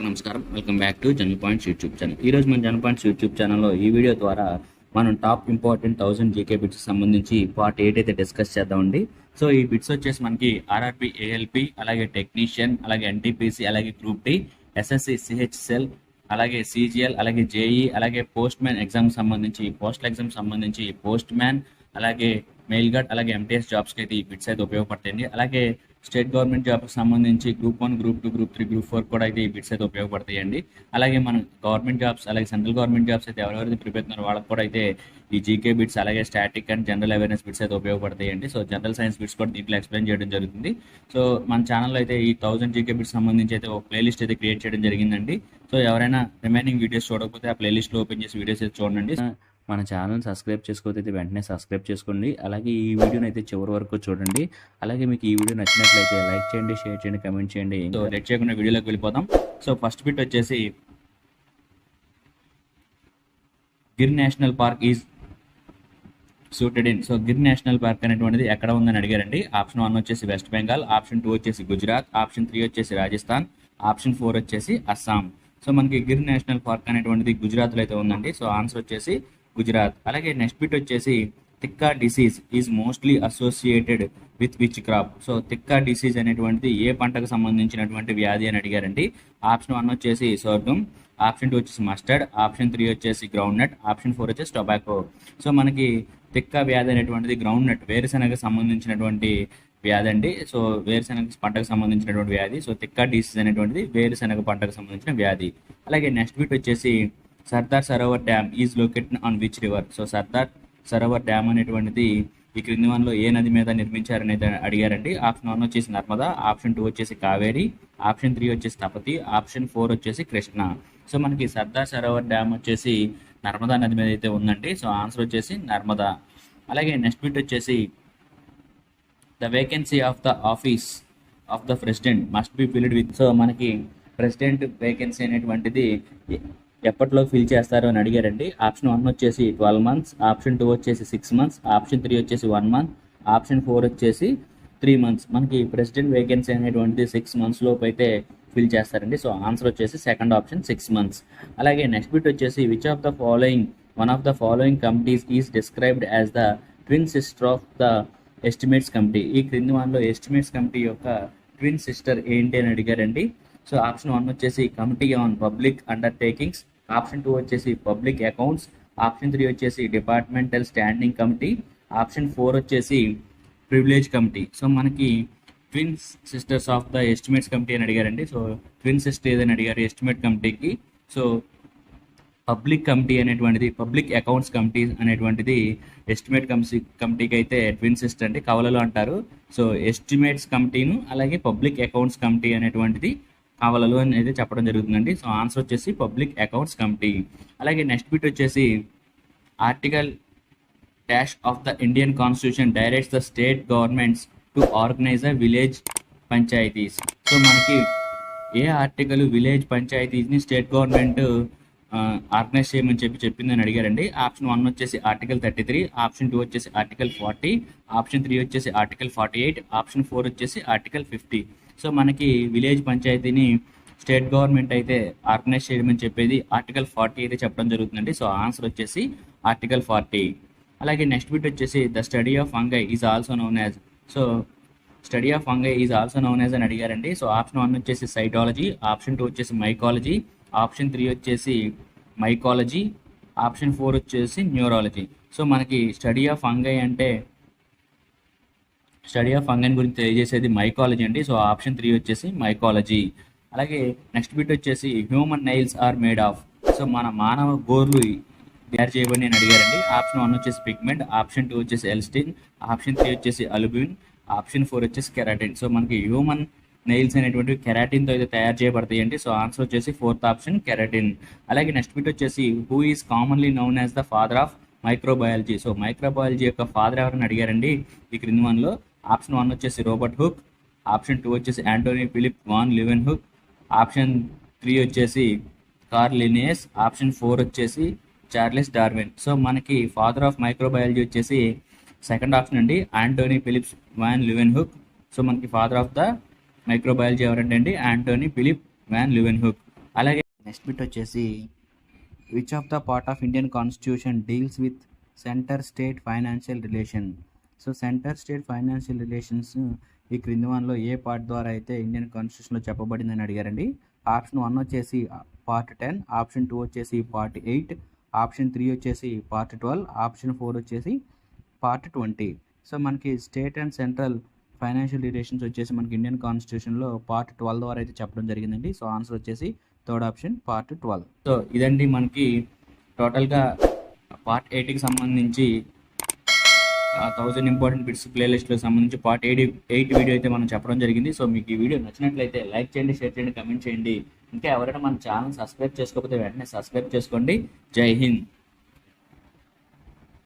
అందరికీ నమస్కారం. Welcome back to general points YouTube channel. ఈ రోజు మన జనరల్ పాయింట్స్ యూట్యూబ్ ఛానల్లో ఈ వీడియో ద్వారా మనం టాప్ ఇంపార్టెంట్ 1000 జీకే బిట్స్ సంబంధించి పార్ట్ 8 అయితే డిస్కస్ చేద్దామండి. సో ఈ బిట్స్ వచ్చేసి మనకి ఆర్ఆర్బి, ఏఎల్పి, అలాగే టెక్నీషియన్, అలాగే ఎన్టీపీసీ, అలాగే గ్రూప్ డి, ఎస్ఎస్సి, సిహెచ్ఎల్, అలాగే సిజిఎల్, అలాగే జేఈ, అలాగే పోస్ట్ మ్యాన్ ఎగ్జామ్ సంబంధించి, పోస్టల్ ఎగ్జామ్ సంబంధించి, పోస్ట్ మ్యాన్, అలాగే మెయిల్ గార్డ్, అలాగే ఎంటీఎస్ జాబ్స్కి అయితే ఈ బిట్స్ అయితే ఉపయోగపడతాయండి. అలాగే స్టేట్ గవర్నమెంట్ జాబ్కి సంబంధించి గ్రూప్ 1, గ్రూప్ 2, గ్రూప్ 3, గ్రూప్ 4 కూడా అయితే ఈ బిట్స్ అయితే ఉపయోగపడతాయండి. అలాగే మనం గవర్నమెంట్ జాబ్స్, అలాగే సెంట్రల్ గవర్నమెంట్ జాబ్స్ అయితే ఎవరెవరైతే ప్రిపేర్ అవుతున్నారో వాళ్ళకి కూడా అయితే ఈ జీకే బిట్స్, అలాగే static and general awareness bits అయితే ఉపయోగపడతాయండి. సో జనరల్ సైన్స్ బిట్స్ కూడా దీంట్లో ఎక్స్ప్లెయిన్ చేయడం జరుగుతుంది. సో మన ఛానల్లో అయితే ఈ 1000 జీకే బిట్స్ సంబంధించి అయితే ఒక ప్లేలిస్ట్ అయితే క్రియేట్ చేయడం జరిగిందండి. సో ఎవరైనా రిమైనింగ్ వీడియోస్ చూడకపోతే ఆ ప్లేలిస్ట్లో ఓపెన్ చేసి వీడియోస్ అయితే చూడండి. మన ఛానల్ సబ్స్క్రైబ్ చేసుకోకపోతే వెంటనే సబ్స్క్రైబ్ చేసుకోండి. అలాగే ఈ వీడియోని అయితే చివరి వరకు చూడండి. అలాగే మీకు ఈ వీడియో నచ్చినట్లయితే లైక్ చేయండి, షేర్ చేయండి, కమెంట్ చేయండి. సో లేట్ చేయకుండా వీడియోలోకి వెళ్ళిపోదాం. సో ఫస్ట్ బిట్ వచ్చేసి Gir national park is suited in. So Gir national park అనేటువంటిది ఎక్కడ ఉందని అడిగారండి. ఆప్షన్ 1 వచ్చేసి వెస్ట్ బెంగాల్, ఆప్షన్ 2 వచ్చేసి గుజరాత్, ఆప్షన్ 3 వచ్చేసి రాజస్థాన్, ఆప్షన్ 4 వచ్చేసి అస్సాం. సో మనకి గిర్ నేషనల్ పార్క్ అనేటువంటిది గుజరాత్లో అయితే ఉందండి. సో ఆన్సర్ వచ్చేసి గుజరాత్. అలాగే నెక్స్ట్ బిట్ వచ్చేసి tikka disease is mostly associated with which crop. So tikka disease అనేటువంటిది ఏ పంటకు సంబంధించినటువంటి వ్యాధి అని అడిగారండి. ఆప్షన్ 1 వచ్చేసి సోర్గం, ఆప్షన్ 2 వచ్చేసి మస్టర్డ్, ఆప్షన్ 3 వచ్చేసి గ్రౌండ్ నట్, ఆప్షన్ 4 వచ్చేసి టొబాకో. సో మనకి తిక్కా వ్యాధి అనేటువంటిది గ్రౌండ్ నట్, వేరుశెనగకు సంబంధించినటువంటి వ్యాధి అండి. సో వేరుశెనగ పంటకు సంబంధించినటువంటి వ్యాధి. సో తిక్కా డిసీజ్ అనేటువంటిది వేరుశెనగ పంటకు సంబంధించిన వ్యాధి. అలాగే నెక్స్ట్ బిట్ వచ్చేసి Sardar Sarovar dam is located on which river. So Sardar Sarovar dam అనేటువంటిది ఈ క్రింది వానిలో ఏ నది మీద నిర్మించారని అయితే అడిగారండి. ఆప్షన్ 1 వచ్చేసి నర్మదా, ఆప్షన్ 2 వచ్చేసి కావేరి, ఆప్షన్ 3 వచ్చేసి తపతి, ఆప్షన్ 4 వచ్చేసి కృష్ణ. సో మనకి సర్దార్ సరోవర్ డ్యామ్ వచ్చేసి నర్మదా నది మీద అయితే ఉందండి. సో ఆన్సర్ వచ్చేసి నర్మదా. అలాగే నెక్స్ట్ బిట్ వచ్చేసి the vacancy of the office of the president must be filled with. So మనకి ప్రెసిడెంట్ వేకెన్సీ అనేటువంటిది ఎప్పట్లో ఫిల్ చేస్తారు అని అడిగారండి. ఆప్షన్ 1 వచ్చేసి 12 months, ఆప్షన్ 2 వచ్చేసి 6 months, ఆప్షన్ 3 వచ్చేసి 1 month, ఆప్షన్ 4 వచ్చేసి 3 months. మనకి ప్రెసిడెంట్ వేకెన్సీ అనేటువంటిది 6 months లోపు అయితే ఫిల్ చేస్తారండి. సో ఆన్సర్ వచ్చేసి సెకండ్ ఆప్షన్ 6 months. అలాగే నెక్స్ట్ బిట్ వచ్చేసి which of the following one of the following committees is described as the twin sister of the estimates committee. ఈ క్రింది వానిలో ఎస్టిమేట్స్ కమిటీ యొక్క ట్విన్ సిస్టర్ ఏంటి అని అడిగారండి. సో ఆప్షన్ 1 వచ్చేసి committee on public undertakings, option 2 వచ్చేసి పబ్లిక్ అకౌంట్స్, ఆప్షన్ 3 వచ్చేసి డిపార్ట్మెంటల్ స్టాండింగ్ కమిటీ, ఆప్షన్ 4 వచ్చేసి ప్రివిలేజ్ కమిటీ. సో మనకి twin sisters of the estimates committee అని అడిగారండి. సో ట్విన్ సిస్టర్ ఏదని అడిగారు ఎస్టిమేట్ కమిటీకి. సో పబ్లిక్ కమిటీ అనేటువంటిది, పబ్లిక్ అకౌంట్స్ కమిటీ అనేటువంటిది ఎస్టిమేట్ కమిటీకి అయితే ట్విన్ సిస్టర్ అండి, కవలలు అంటారు. సో ఎస్టిమేట్స్ కమిటీను అలాగే పబ్లిక్ అకౌంట్స్ కమిటీ అనేటువంటిది కవలలు అని అయితే చెప్పడం జరుగుతుందండి. సో ఆన్సర్ వచ్చేసి పబ్లిక్ అకౌంట్స్ కమిటీ. అలాగే నెక్స్ట్ బిట్ వచ్చేసి article dash of the Indian constitution directs the state governments to organise a village panchayats. So మనకి ఏ ఆర్టికల్ విలేజ్ పంచాయతీస్ని స్టేట్ గవర్నమెంట్ ఆర్గనైజ్ చేయమని చెప్పిందని అడిగారండి. ఆప్షన్ 1 వచ్చేసి ఆర్టికల్ 33, ఆప్షన్ 2 వచ్చేసి ఆర్టికల్ 40, ఆప్షన్ 3 వచ్చేసి ఆర్టికల్ 48, ఆప్షన్ 4 వచ్చేసి ఆర్టికల్ 50. సో మనకి విలేజ్ పంచాయతీని స్టేట్ గవర్నమెంట్ అయితే ఆర్గనైజ్ చేయమని చెప్పేది ఆర్టికల్ 40 అయితే చెప్పడం జరుగుతుందండి. సో ఆన్సర్ వచ్చేసి ఆర్టికల్ 40. అలాగే నెక్స్ట్ బిట్ వచ్చేసి the study of fungi is also known as. So study of fungi is also known as అని అడిగారండి. సో ఆప్షన్ 1 వచ్చేసి సైటాలజీ, ఆప్షన్ 2 వచ్చేసి మైకాలజీ, ఆప్షన్ 3 వచ్చేసి మైకాలజీ, ఆప్షన్ 4 వచ్చేసి న్యూరాలజీ. సో మనకి స్టడీ ఆఫ్ ఫంగై అంటే study of ఫంగన్ గురించి తెలియజేసేది మైకాలజీ అండి. సో ఆప్షన్ 3 వచ్చేసి మైకాలజీ. అలాగే నెక్స్ట్ బిట్ వచ్చేసి human nails are made of. So మన మానవ గోర్లు తయారు చేయబడి అని అడిగారండి. ఆప్షన్ 1 వచ్చేసి పిగ్మెంట్, ఆప్షన్ 2 వచ్చేసి ఎల్స్టిన్, ఆప్షన్ 3 వచ్చేసి అల్బుమిన్, ఆప్షన్ 4 వచ్చేసి కెరాటిన్. సో మనకి హ్యూమన్ నెయిల్స్ అనేటువంటి కెరాటిన్తో అయితే తయారు చేయబడతాయండి. సో ఆన్సర్ వచ్చేసి 4th ఆప్షన్ కెరాటిన్. అలాగే నెక్స్ట్ బిట్ వచ్చేసి who is commonly known as the father of microbiology. So microbiology యొక్క ఫాదర్ ఎవరని అడిగారండి ఈ క్రింది వన్లో. ఆప్షన్ 1 వచ్చేసి రోబర్ట్ హుక్, ఆప్షన్ 2 వచ్చేసి Antonie Philip van Leeuwenhoek, option 3 వచ్చేసి కార్ల్ లినియస్, ఆప్షన్ 4 వచ్చేసి చార్లెస్ డార్విన్. సో మనకి ఫాదర్ ఆఫ్ మైక్రోబయాలజీ వచ్చేసి సెకండ్ ఆప్షన్ అండి, Antonie Philips van Leeuwenhoek. So మనకి ఫాదర్ ఆఫ్ ద మైక్రోబయాలజీ ఎవరంటే అండి Antonie Philip van Leeuwenhoek. అలాగే next bit వచ్చేసి which of the part of Indian constitution deals with centre state financial relation. So centre state financial relations ఈ క్రింది వానిలో ఏ part ద్వారా అయితే ఇండియన్ కాన్స్టిట్యూషన్లో చెప్పబడిందని అడిగారండి. ఆప్షన్ 1 వచ్చేసి పార్ట్ 10, ఆప్షన్ 2 వచ్చేసి పార్ట్ 8, ఆప్షన్ 3 వచ్చేసి పార్ట్ 12, ఆప్షన్ 4 వచ్చేసి పార్ట్ 20. సో మనకి state and central financial relations వచ్చేసి మనకి ఇండియన్ కాన్స్టిట్యూషన్లో పార్ట్ 12 ద్వారా అయితే చెప్పడం జరిగిందండి. సో ఆన్సర్ వచ్చేసి థర్డ్ ఆప్షన్ పార్ట్ 12. సో ఇదండి మనకి టోటల్గా పార్ట్ 8కి సంబంధించి 1000 ఇంపార్టెంట్ బిట్స్ ప్లేలిస్ట్కి సంబంధించి పార్ట్ 8 వీడియో అయితే మనం చెప్పడం జరిగింది. సో మీకు ఈ వీడియో నచ్చినట్లయితే లైక్ చేయండి, షేర్ చేయండి, కమెంట్ చేయండి. ఇంకా ఎవరైనా మన ఛానల్ సబ్స్క్రైబ్ చేసుకోకపోతే వెంటనే సబ్స్క్రైబ్ చేసుకోండి. జై హింద్.